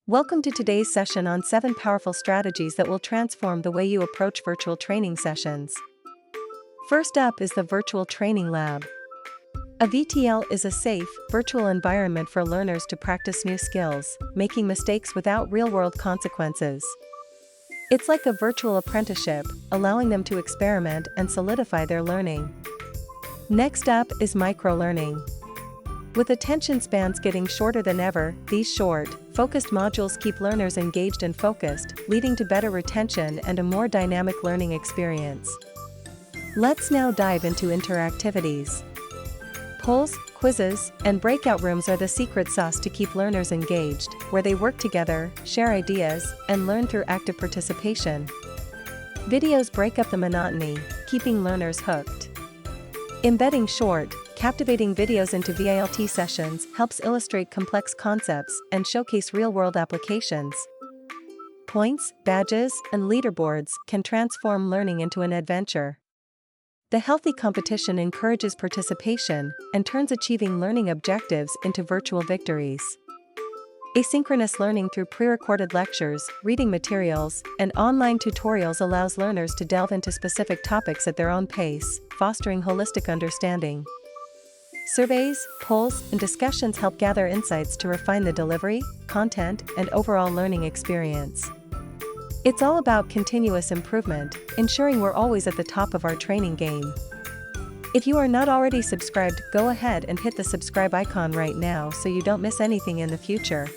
Welcome to today's session on 7 powerful strategies that will transform the way you approach virtual training sessions. First up is the Virtual Training Lab. A VTL is a safe, virtual environment for learners to practice new skills, making mistakes without real-world consequences. It's like a virtual apprenticeship, allowing them to experiment and solidify their learning. Next up is Microlearning. With attention spans getting shorter than ever, these short, focused modules keep learners engaged and focused, leading to better retention and a more dynamic learning experience. Let's now dive into interactivities. Polls, quizzes, and breakout rooms are the secret sauce to keep learners engaged, where they work together, share ideas, and learn through active participation. Videos break up the monotony, keeping learners hooked. Embedding short, captivating videos into VILT sessions helps illustrate complex concepts and showcase real-world applications. Points, badges, and leaderboards can transform learning into an adventure. The healthy competition encourages participation and turns achieving learning objectives into virtual victories. Asynchronous learning through pre-recorded lectures, reading materials, and online tutorials allows learners to delve into specific topics at their own pace, fostering holistic understanding. Surveys, polls, and discussions help gather insights to refine the delivery, content, and overall learning experience. It's all about continuous improvement, ensuring we're always at the top of our training game. If you are not already subscribed, go ahead and hit the subscribe icon right now so you don't miss anything in the future.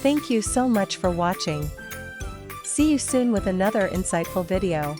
Thank you so much for watching. See you soon with another insightful video.